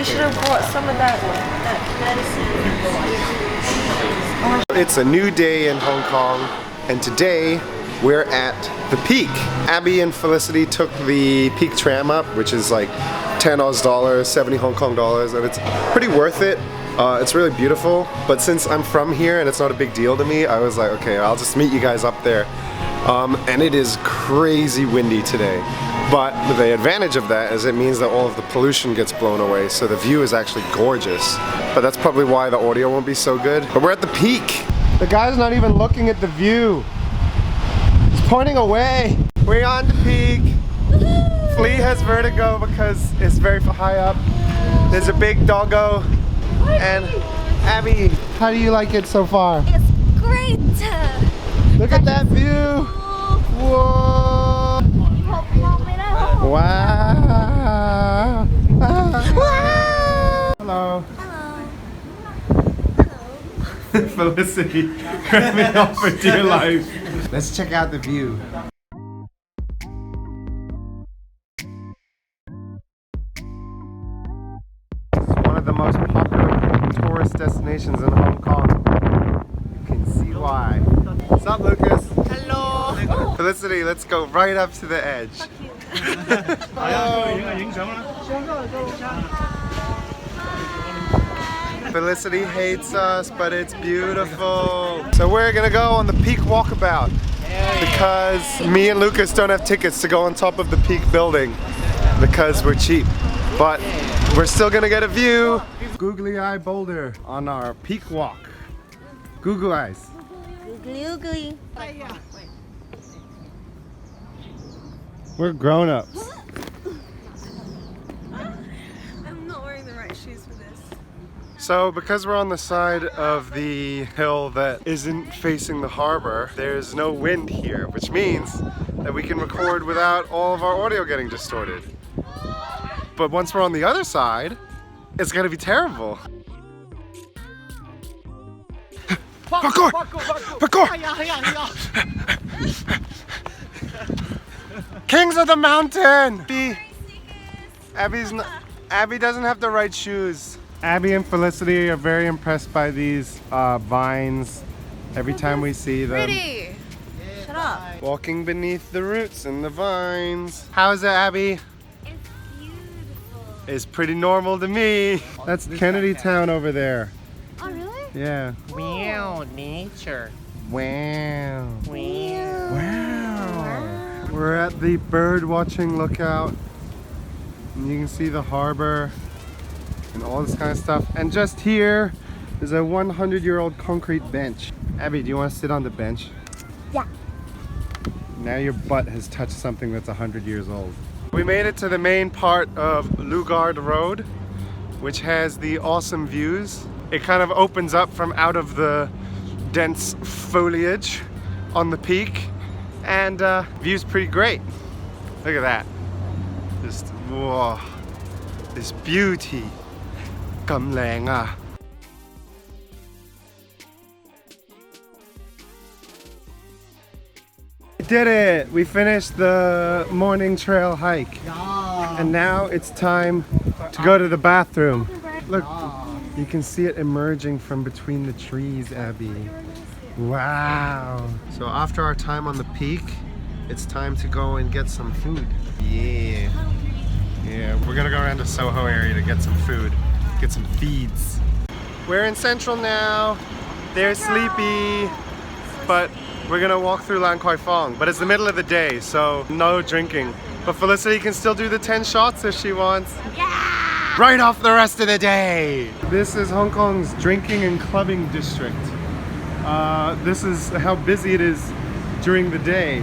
should have brought some of that medicine. It's a new day in Hong Kong, and today we're at the Peak. Abby and Felicity took the Peak tram up, which is like 10 Aus dollars, 70 Hong Kong dollars, and it's pretty worth it. It's really beautiful, but since I'm from here and it's not a big deal to me, I was like, okay, I'll just meet you guys up there. And it is crazy windy today. But the advantage of that is it means that all of the pollution gets blown away, so the view is actually gorgeous. But that's probably why the audio won't be so good. But we're at the Peak. The guy's not even looking at the view. He's pointing away. We're on the Peak. Flea has vertigo because it's very high up. There's a big doggo. And Abby, how do you like it so far? It's great! Look at that view! Whoa! Wow! Hello. Hello. Felicity, cramming off for dear life. Let's check out the view. The most popular tourist destinations in Hong Kong. You can see why. What's up, Lucas? Hello. Felicity, let's go right up to the edge. Felicity hates us, but it's beautiful. So we're gonna go on the Peak walkabout because me and Lucas don't have tickets to go on top of the Peak building because we're cheap. But we're still gonna get a view. Googly eye boulder on our Peak walk. Google eyes. Googly oogly. We're grown-ups. I'm not wearing the right shoes for this. So because we're on the side of the hill that isn't facing the harbor, there's no wind here, which means that we can record without all of our audio getting distorted. But once we're on the other side, it's gonna be terrible. Parkour! Parkour! Kings of the mountain! Abby doesn't have the right shoes. Abby and Felicity are very impressed by these vines every time we see them. Pretty. Shut up. Walking beneath the roots and the vines. How's it, Abby? Is pretty normal to me. That's Kennedy Town over there. Oh, really? Yeah. Wow, nature. Wow. Wow. Wow. We're at the bird watching lookout. And you can see the harbor and all this kind of stuff. And just here is a 100-year-old concrete bench. Abby, do you want to sit on the bench? Yeah. Now your butt has touched something that's 100 years old. We made it to the main part of Lugard Road, which has the awesome views. It kind of opens up from out of the dense foliage on the peak, and view's pretty great. Look at that. Just, whoa, this beauty. Kam lang ah. We did it! We finished the morning trail hike. And now it's time to go to the bathroom. Look, you can see it emerging from between the trees, Abby. Wow! So after our time on the Peak, it's time to go and get some food. Yeah. Yeah, we're gonna go around to Soho area to get some food. Get some feeds. We're in Central now. They're sleepy, but we're gonna walk through Lan Kwai Fong, but it's the middle of the day, so no drinking. But Felicity can still do the 10 shots if she wants. Yeah! Right off the rest of the day! This is Hong Kong's drinking and clubbing district. This is how busy it is during the day.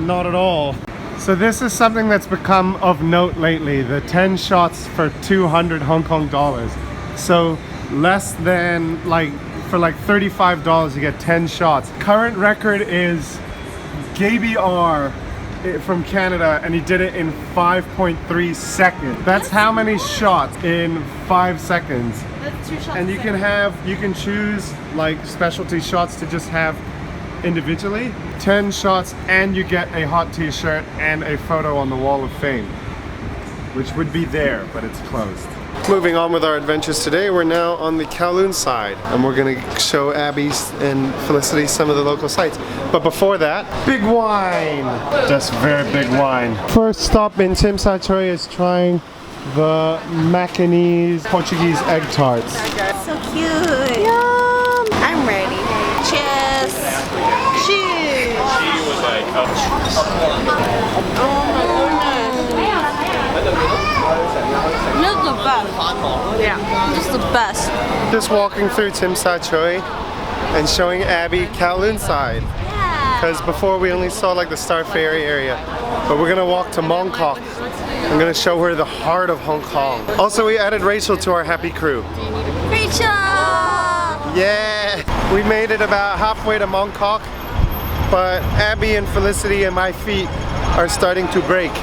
Not at all. So this is something that's become of note lately, the 10 shots for 200 Hong Kong dollars. So less than for $35 you get 10 shots. Current record is Gaby R from Canada, and he did it in 5.3 seconds. That's how many shots in 5 seconds. That's 2 shots. And you can choose like specialty shots to just have individually. 10 shots and you get a hot t-shirt and a photo on the Wall of Fame. which would be there, but it's closed. Moving on with our adventures today, we're now on the Kowloon side, and we're gonna show Abby and Felicity some of the local sites. But before that, big wine! Just very big wine. First stop in Tsim Sha Tsui is trying the Macanese Portuguese egg tarts. So cute. Yum. I'm ready. Cheers. Cheers. This is the best. Yeah, this is the best. Just walking through Tsim Sha Tsui and showing Abby Kowloon side. Because before we only saw like the Star Ferry area. But we're gonna walk to Mongkok. I'm gonna show her the heart of Hong Kong. Also, we added Rachel to our happy crew. Rachel! Yeah! We made it about halfway to Mongkok, but Abby and Felicity and my feet are starting to break.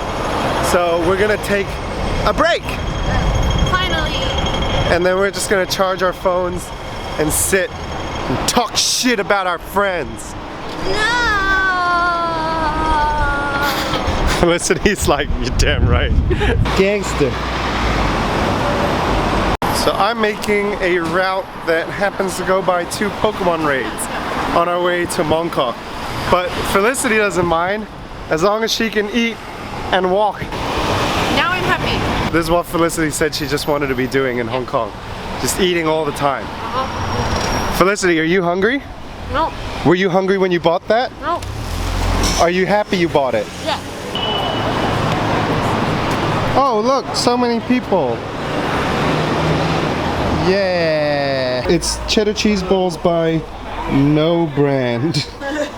So we're gonna take a break! Finally! And then we're just gonna charge our phones and sit and talk shit about our friends. No! Felicity's like, you're damn right. Gangster. So I'm making a route that happens to go by 2 Pokemon raids on our way to Mongkok. But Felicity doesn't mind as long as she can eat and walk. Now I'm happy. This is what Felicity said she just wanted to be doing in Hong Kong. Just eating all the time. Felicity, are you hungry? No. Were you hungry when you bought that? No. Are you happy you bought it? Yeah. Oh look, so many people. Yeah. It's cheddar cheese balls by No Brand.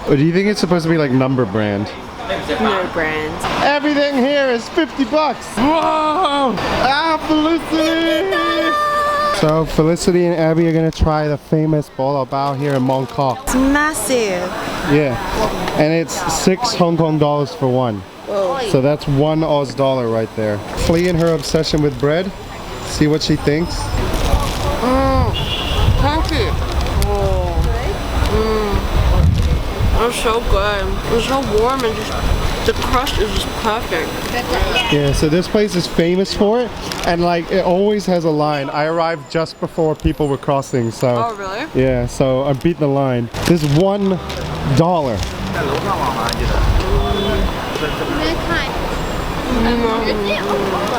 Or do you think it's supposed to be like Number Brand? No brand. Everything here is 50 bucks. Whoa! Ah, Felicity! So Felicity and Abby are gonna try the famous bolo bao here in Mongkok. It's massive. Yeah. And it's 6 Hong Kong dollars for one. So that's 1 Oz dollar right there. Flea and her obsession with bread. See what she thinks. Crunchy. It's so good. It's so warm and just the crust is just perfect. Yeah, so this place is famous for it, and like it always has a line. I arrived just before people were crossing, so. Oh really? Yeah, so I beat the line. This is $1.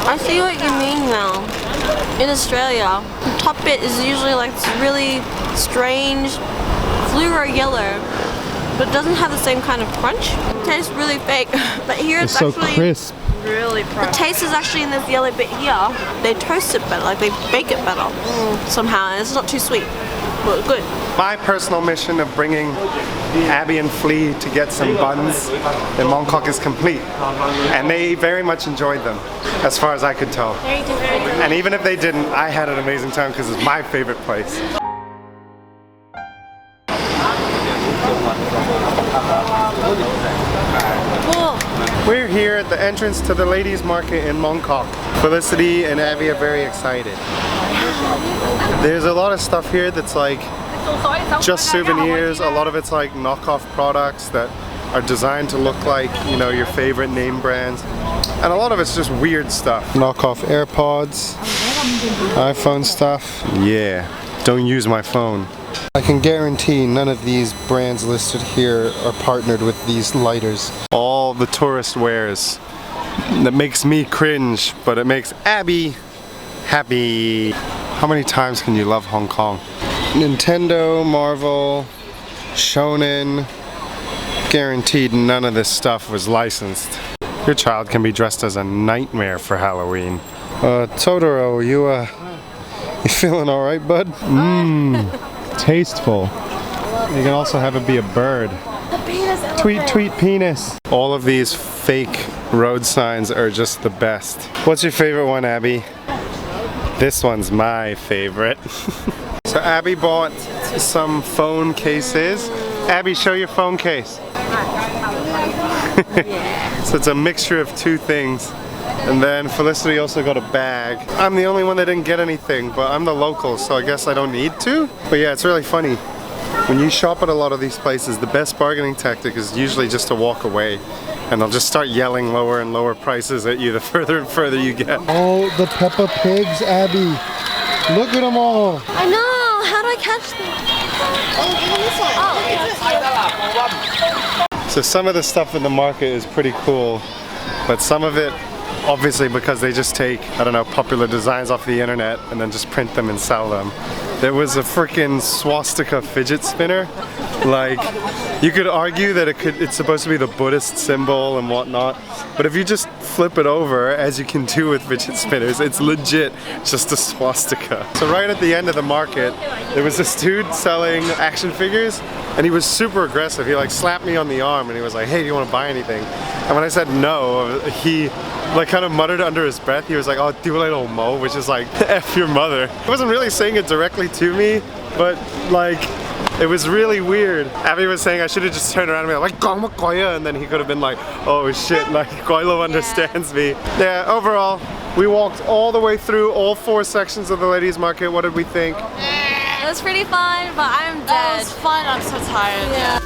I see what you mean now. In Australia, the top bit is usually like this really strange fluoro yellow, but it doesn't have the same kind of crunch. It tastes really fake, but here It's it's so actually crisp. really the taste is actually in this yellow bit here. They toast it better, like they bake it better somehow, and it's not too sweet, but good. My personal mission of bringing Abby and Flea to get some buns in Mongkok is complete. And they very much enjoyed them, as far as I could tell. And even if they didn't, I had an amazing time because it's my favorite place. We're here at the entrance to the ladies market in Mongkok. Felicity and Abby are very excited. There's a lot of stuff here that's like just souvenirs. A lot of it's like knockoff products that are designed to look like, you know, your favorite name brands. And a lot of it's just weird stuff. Knockoff AirPods, iPhone stuff. Yeah, don't use my phone. I can guarantee none of these brands listed here are partnered with these lighters. All the tourist wares. That makes me cringe, but it makes Abby happy. How many times can you love Hong Kong? Nintendo, Marvel, Shonen. Guaranteed none of this stuff was licensed. Your child can be dressed as a nightmare for Halloween. Totoro, you feeling alright, bud? Tasteful. You can also have it be a bird. Tweet, tweet, penis. All of these fake road signs are just the best. What's your favorite one, Abby? This one's my favorite. So Abby bought some phone cases. Abby, show your phone case. So it's a mixture of two things. And then Felicity also got a bag. I'm the only one that didn't get anything, but I'm the local, so I guess I don't need to. But yeah, it's really funny. When you shop at a lot of these places, the best bargaining tactic is usually just to walk away. and they'll just start yelling lower and lower prices at you the further and further you get. Oh, the Peppa Pigs, Abby. Look at them all. I know. How do I catch them? So some of the stuff in the market is pretty cool, but some of it, obviously because they just take, I don't know, popular designs off the internet and then just print them and sell them. There was a freaking swastika fidget spinner. Like, you could argue that it's supposed to be the Buddhist symbol and whatnot, but if you just flip it over, as you can do with fidget spinners, it's legit just a swastika. So right at the end of the market, there was this dude selling action figures, and he was super aggressive. He like slapped me on the arm and he was like, hey, do you want to buy anything? And when I said no, he like kind of muttered under his breath. He was like, oh, little mo, which is like, F your mother. He wasn't really saying it directly to me, but like, it was really weird. Abby was saying I should have just turned around and been like, "Gong Koya," and then he could have been like, oh shit, like Koilo understands me. Yeah, overall, we walked all the way through all 4 sections of the ladies market. What did we think? It was pretty fun, but I'm dead. It was fun. I'm so tired. Yeah.